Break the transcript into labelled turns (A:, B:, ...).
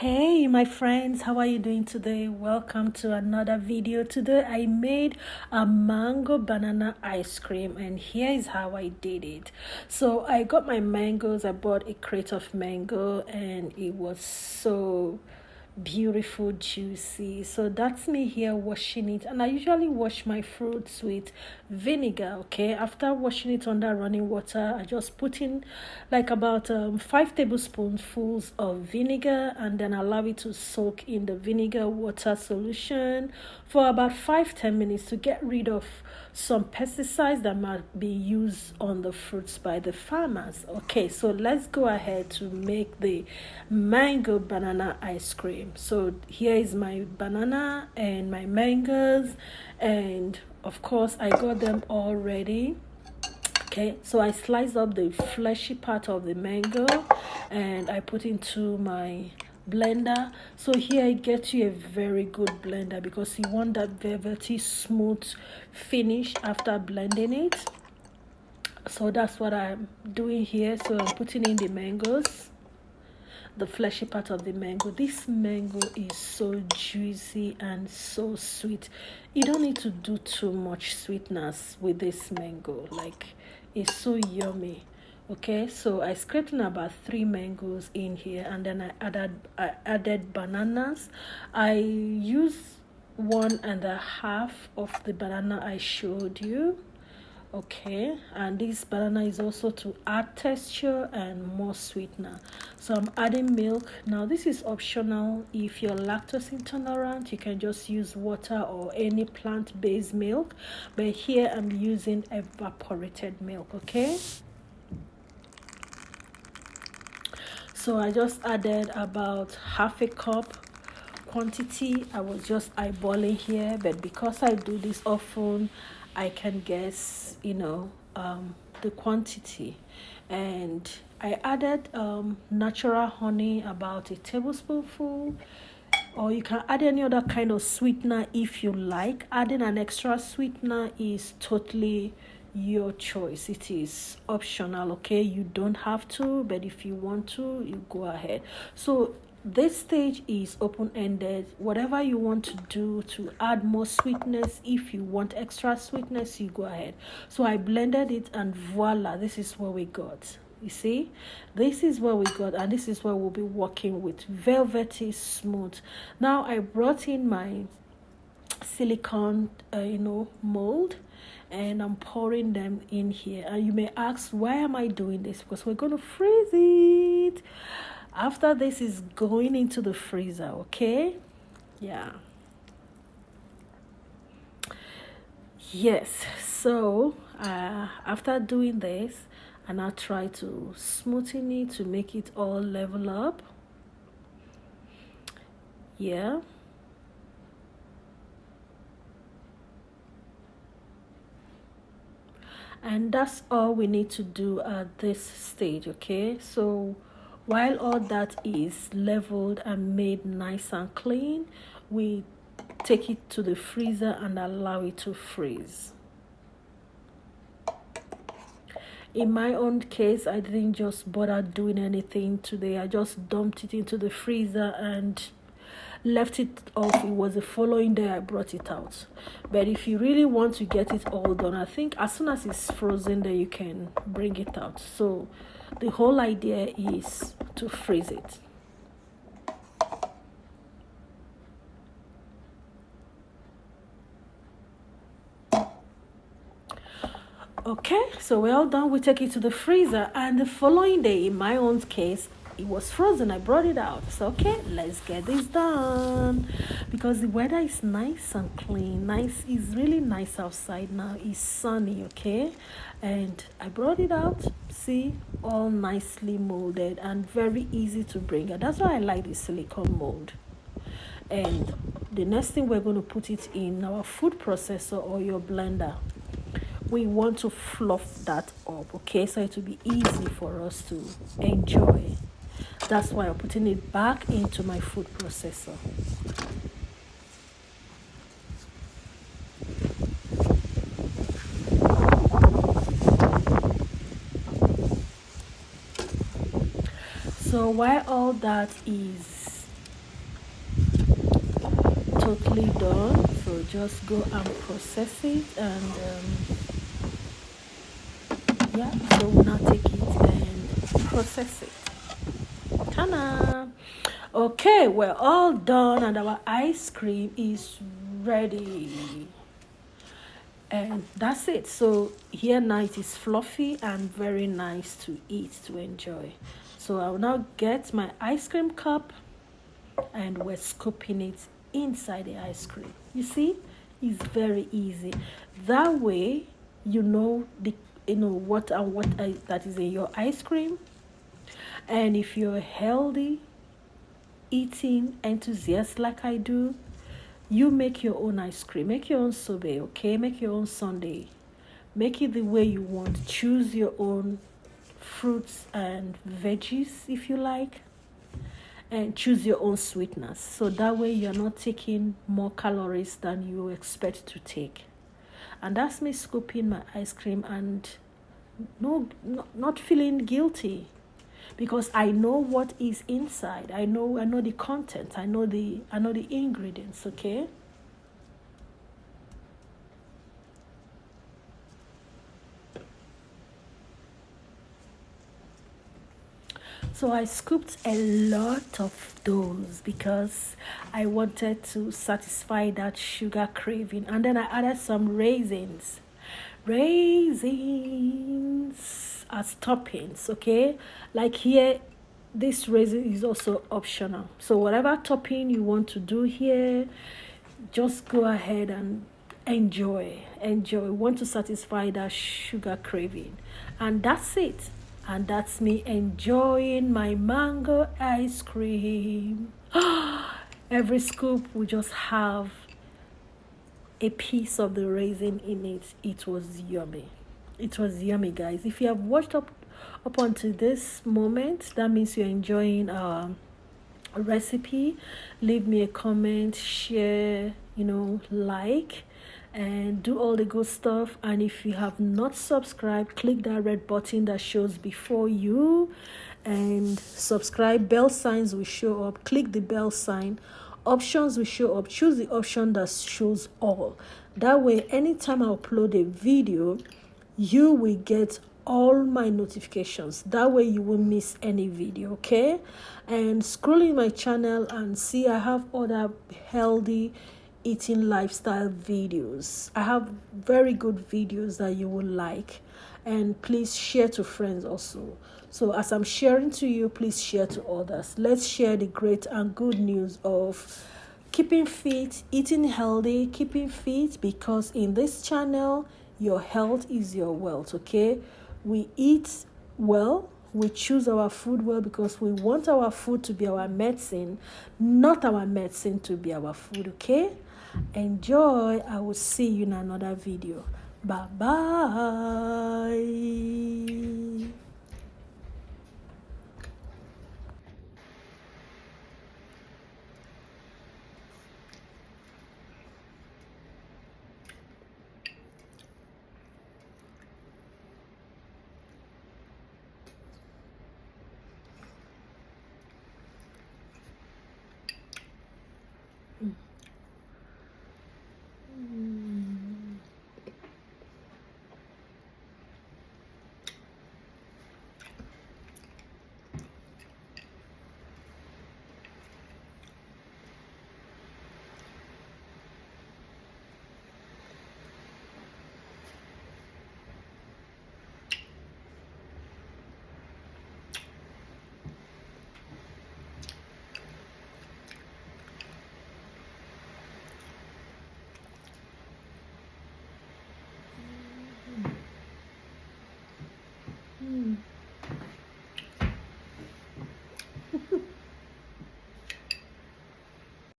A: Hey my friends, how are you doing today? Welcome to another video. Today I made a mango banana ice cream and here is how I did it. So I got my mangoes. I bought a crate of mango and it was so beautiful, juicy. So that's me here washing it, and I usually wash my fruits with vinegar. Okay, after washing it under running water, I just put in like about 5 tablespoonfuls of vinegar and then allow it to soak in the vinegar water solution for about 5-10 minutes to get rid of some pesticides that might be used on the fruits by the farmers. Okay, so let's go ahead to make the mango banana ice cream. So here is my banana and my mangoes, and of course I got them all ready. Okay, so I sliced up the fleshy part of the mango and I put into my blender. So here I get you a very good blender because you want that velvety smooth finish after blending it. So that's what I'm doing here. So I'm putting in the mangoes, the fleshy part of the mango. This mango is so juicy and so sweet. You don't need to do too much sweetness with this mango. Like, it's so yummy. Okay, so I scraped in about 3 mangoes in here, and then I added bananas. I used 1.5 of the banana I showed you. Okay, and this banana is also to add texture and more sweetener. So I'm adding milk. Now this is optional. If you're lactose intolerant, you can just use water or any plant-based milk, but here I'm using evaporated milk. Okay, so I just added about half a cup quantity. I was just eyeballing here, but because I do this often, I can guess, the quantity. And I added natural honey, about a tablespoonful, or you can add any other kind of sweetener if you like. Adding an extra sweetener is totally your choice. It is optional. Okay, you don't have to, but if you want to, you go ahead. So this stage is open-ended. Whatever you want to do to add more sweetness, if you want extra sweetness, you go ahead. So I blended it and voila, this is what we got. You see, this is what we got, and this is what we'll be working with. Velvety smooth. Now I brought in my silicone mold, and I'm pouring them in here. And you may ask, why am I doing this? Because we're going to freeze it. After this is going into the freezer. Okay, yeah, yes. So after doing this, and I try to smoothen it to make it all level up. Yeah, and that's all we need to do at this stage. Okay, so while all that is leveled and made nice and clean, we take it to the freezer and allow it to freeze. In my own case, I didn't just bother doing anything today. I just dumped it into the freezer and left it off. It was the following day I brought it out. But if you really want to get it all done, I think as soon as it's frozen, then you can bring it out. So the whole idea is to freeze it. Okay, so we're all done. We take it to the freezer, and the following day, in my own case, it was frozen. I brought it out. So okay, let's get this done, because the weather is nice and clean. Nice is really nice outside now. It's sunny. Okay, and I brought it out. See, all nicely molded and very easy to bring out. That's why I like the silicone mold. And the next thing, we're going to put it in our food processor or your blender. We want to fluff that up. Okay, so it will be easy for us to enjoy. That's why I'm putting it back into my food processor. So while all that is totally done. So just go and process it, and yeah, so we'll now take it and process it. Ta-da! Okay, we're all done, and our ice cream is ready. And that's it. So here now it is fluffy and very nice to eat, to enjoy. So I'll now get my ice cream cup, and we're scooping it inside the ice cream. You see, it's very easy. That way you know what and what that is in your ice cream. And if you're healthy eating enthusiast like I do, you make your own ice cream, make your own sorbet, okay? Make your own sundae. Make it the way you want. Choose your own fruits and veggies if you like, and choose your own sweetness. So that way you're not taking more calories than you expect to take. And that's me scooping my ice cream and not feeling guilty, because I know what is inside. I know the content. I know the ingredients, okay? So I scooped a lot of those because I wanted to satisfy that sugar craving. And then I added some raisins. Raisins as toppings, okay? Like here, this raisin is also optional. So whatever topping you want to do here, just go ahead and enjoy. Want to satisfy that sugar craving. And that's it. And that's me enjoying my mango ice cream. Every scoop will just have a piece of the raisin in it. It was yummy. It was yummy, guys. If you have watched up until this moment, that means you're enjoying a recipe. Leave me a comment, share, like, and do all the good stuff. And if you have not subscribed, click that red button that shows before you and subscribe. Bell signs will show up. Click the bell sign. Options will show up. Choose the option that shows all. That way, anytime I upload a video, you will get all my notifications. That way you won't miss any video, okay? And scrolling my channel and see I have other healthy eating lifestyle videos. I have very good videos that you will like, and please share to friends also. So as I'm sharing to you, please share to others. Let's share the great and good news of keeping fit, eating healthy, keeping fit, because in this channel your health is your wealth, okay? We eat well, we choose our food well, because we want our food to be our medicine, not our medicine to be our food, okay? Enjoy. I will see you in another video. Bye bye. Mm.